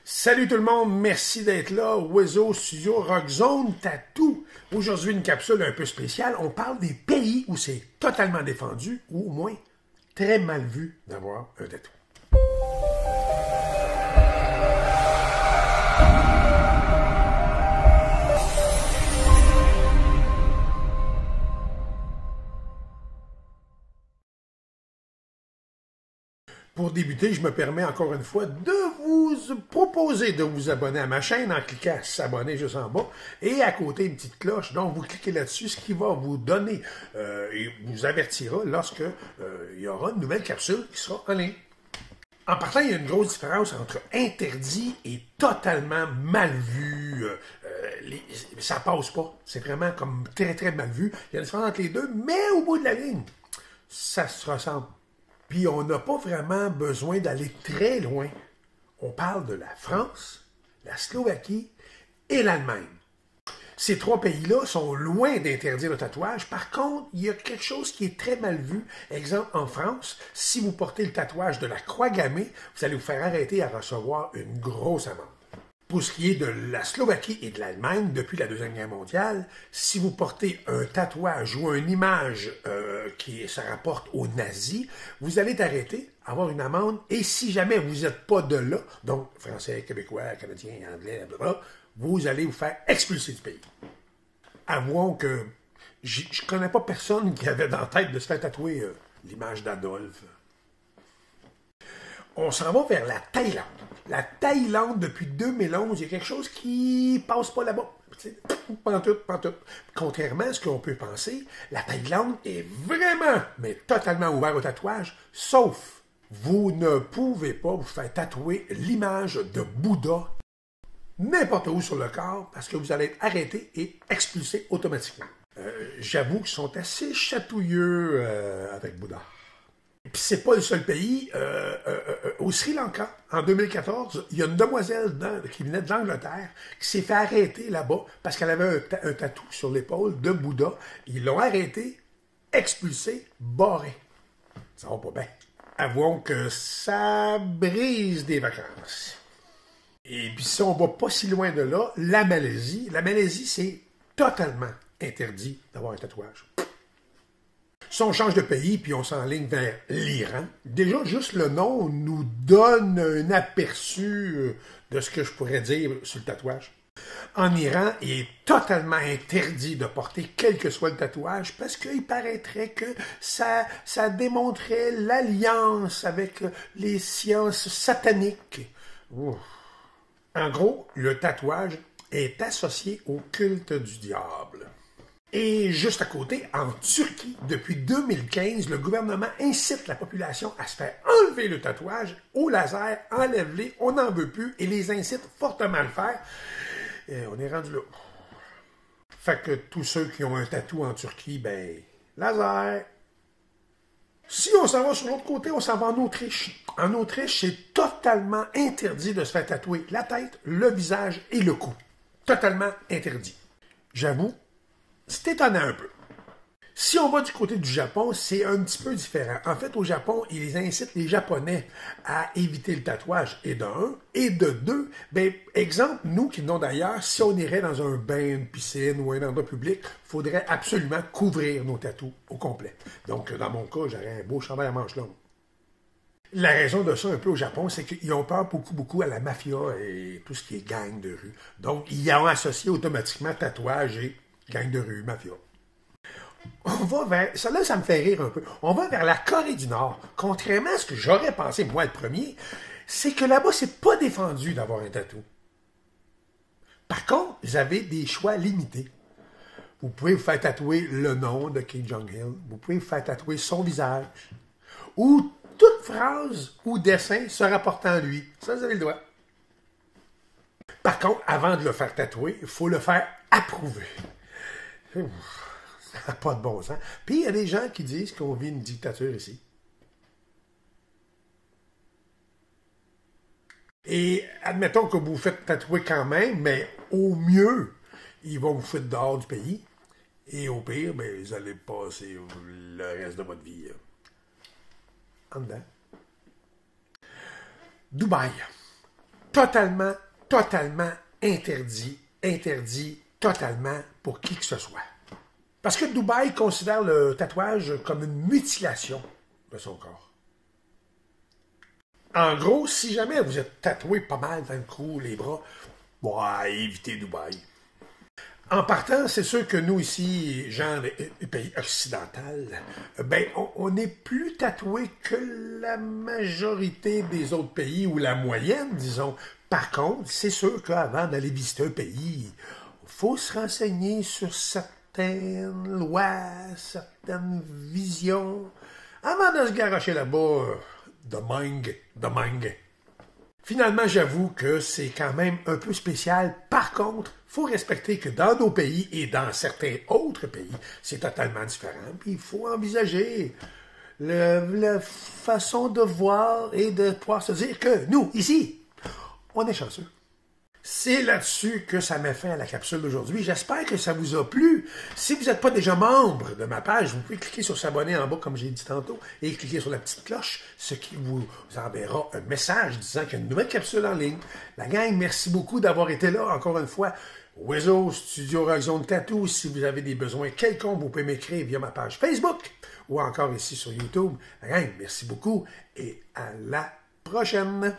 Salut tout le monde, merci d'être là. Oiseau Studio Rock Zone Tattoo. Aujourd'hui, une capsule un peu spéciale. On parle des pays où c'est totalement défendu, ou au moins très mal vu d'avoir un tatou. Pour débuter, je me permets encore une fois de vous proposer de vous abonner à ma chaîne en cliquant à s'abonner juste en bas et à côté une petite cloche. Donc, vous cliquez là-dessus, ce qui va vous donner et vous avertira lorsque il y aura une nouvelle capsule qui sera en ligne. En partant, il y a une grosse différence entre interdit et totalement mal vu. Ça passe pas. C'est vraiment comme très, très mal vu. Il y a une différence entre les deux, mais au bout de la ligne, ça se ressemble. Puis on n'a pas vraiment besoin d'aller très loin. On parle de la France, la Slovaquie et l'Allemagne. Ces trois pays-là sont loin d'interdire le tatouage. Par contre, il y a quelque chose qui est très mal vu. Exemple, en France, si vous portez le tatouage de la croix gammée, vous allez vous faire arrêter à recevoir une grosse amende. Pour ce qui est de la Slovaquie et de l'Allemagne, depuis la Deuxième Guerre mondiale, si vous portez un tatouage ou une image qui se rapporte aux nazis, vous allez être arrêté, avoir une amende, et si jamais vous n'êtes pas de là, donc français, québécois, canadien, anglais, blablabla, vous allez vous faire expulser du pays. Avouons que je ne connais pas personne qui avait dans la tête de se faire tatouer l'image d'Adolphe. On s'en va vers la Thaïlande. La Thaïlande, depuis 2011, il y a quelque chose qui passe pas là-bas. Pantoute, pantoute. Contrairement à ce qu'on peut penser, la Thaïlande est vraiment, mais totalement ouverte au tatouage, sauf vous ne pouvez pas vous faire tatouer l'image de Bouddha n'importe où sur le corps parce que vous allez être arrêté et expulsé automatiquement. J'avoue qu'ils sont assez chatouilleux avec Bouddha. Puis c'est pas le seul pays. Au Sri Lanka, en 2014, il y a une demoiselle qui venait de l'Angleterre qui s'est fait arrêter là-bas parce qu'elle avait un tatou sur l'épaule de Bouddha. Ils l'ont arrêtée, expulsée, barrée. Ça va pas bien. Avouons que ça brise des vacances. Et puis si on va pas si loin de là, la Malaisie. La Malaisie, c'est totalement interdit d'avoir un tatouage. Si on change de pays puis on s'enligne vers l'Iran, déjà juste le nom nous donne un aperçu de ce que je pourrais dire sur le tatouage. En Iran, il est totalement interdit de porter quel que soit le tatouage parce qu'il paraîtrait que ça démontrait l'alliance avec les sciences sataniques. Ouf. En gros, le tatouage est associé au culte du diable. Et juste à côté, en Turquie, depuis 2015, le gouvernement incite la population à se faire enlever le tatouage au laser, enlève-les, on n'en veut plus, et les incite fortement à le faire. Et on est rendu là. Fait que tous ceux qui ont un tatou en Turquie, ben, laser. Si on s'en va sur l'autre côté, on s'en va en Autriche. En Autriche, c'est totalement interdit de se faire tatouer la tête, le visage et le cou. Totalement interdit. J'avoue, c'est étonnant un peu. Si on va du côté du Japon, c'est un petit peu différent. En fait, au Japon, ils incitent les Japonais à éviter le tatouage, et de un. Et de deux, ben, exemple, nous qui venons d'ailleurs, si on irait dans un bain, une piscine ou un endroit public, il faudrait absolument couvrir nos tatous au complet. Donc, dans mon cas, j'aurais un beau chandail à manches longues. La raison de ça, un peu au Japon, c'est qu'ils ont peur beaucoup à la mafia et tout ce qui est gang de rue. Donc, ils ont associé automatiquement tatouage et gang de rue, mafia. On va vers... Ça, là, ça me fait rire un peu. On va vers la Corée du Nord. Contrairement à ce que j'aurais pensé, moi, le premier, c'est que là-bas, c'est pas défendu d'avoir un tatou. Par contre, vous avez des choix limités. Vous pouvez vous faire tatouer le nom de Kim Jong-il. Vous pouvez vous faire tatouer son visage. Ou toute phrase ou dessin se rapportant à lui. Ça, vous avez le droit. Par contre, avant de le faire tatouer, il faut le faire approuver. Ça n'a pas de bon sens. Puis, il y a des gens qui disent qu'on vit une dictature ici. Et admettons que vous vous faites tatouer quand même, mais au mieux, ils vont vous foutre dehors du pays. Et au pire, ben, vous allez passer le reste de votre vie en dedans. Dubaï. totalement, totalement interdit. Interdit totalement pour qui que ce soit. Parce que Dubaï considère le tatouage comme une mutilation de son corps. En gros, si jamais vous êtes tatoué pas mal dans le cou, les bras, évitez Dubaï. En partant, c'est sûr que nous ici, gens des pays occidentaux, on n'est plus tatoué que la majorité des autres pays, ou la moyenne, disons. Par contre, c'est sûr qu'avant d'aller visiter un pays, il faut se renseigner sur certaines lois, certaines visions, avant de se garocher là-bas de mangue. Finalement, j'avoue que c'est quand même un peu spécial. Par contre, il faut respecter que dans nos pays et dans certains autres pays, c'est totalement différent. Puis il faut envisager la façon de voir et de pouvoir se dire que nous, ici, on est chanceux. C'est là-dessus que ça met fin à la capsule d'aujourd'hui. J'espère que ça vous a plu. Si vous n'êtes pas déjà membre de ma page, vous pouvez cliquer sur s'abonner en bas, comme j'ai dit tantôt, et cliquer sur la petite cloche, ce qui vous enverra un message disant qu'il y a une nouvelle capsule en ligne. La gang, merci beaucoup d'avoir été là, encore une fois. Wezo Studio Rock Zone Tattoo, si vous avez des besoins quelconques, vous pouvez m'écrire via ma page Facebook ou encore ici sur YouTube. La gang, merci beaucoup et à la prochaine.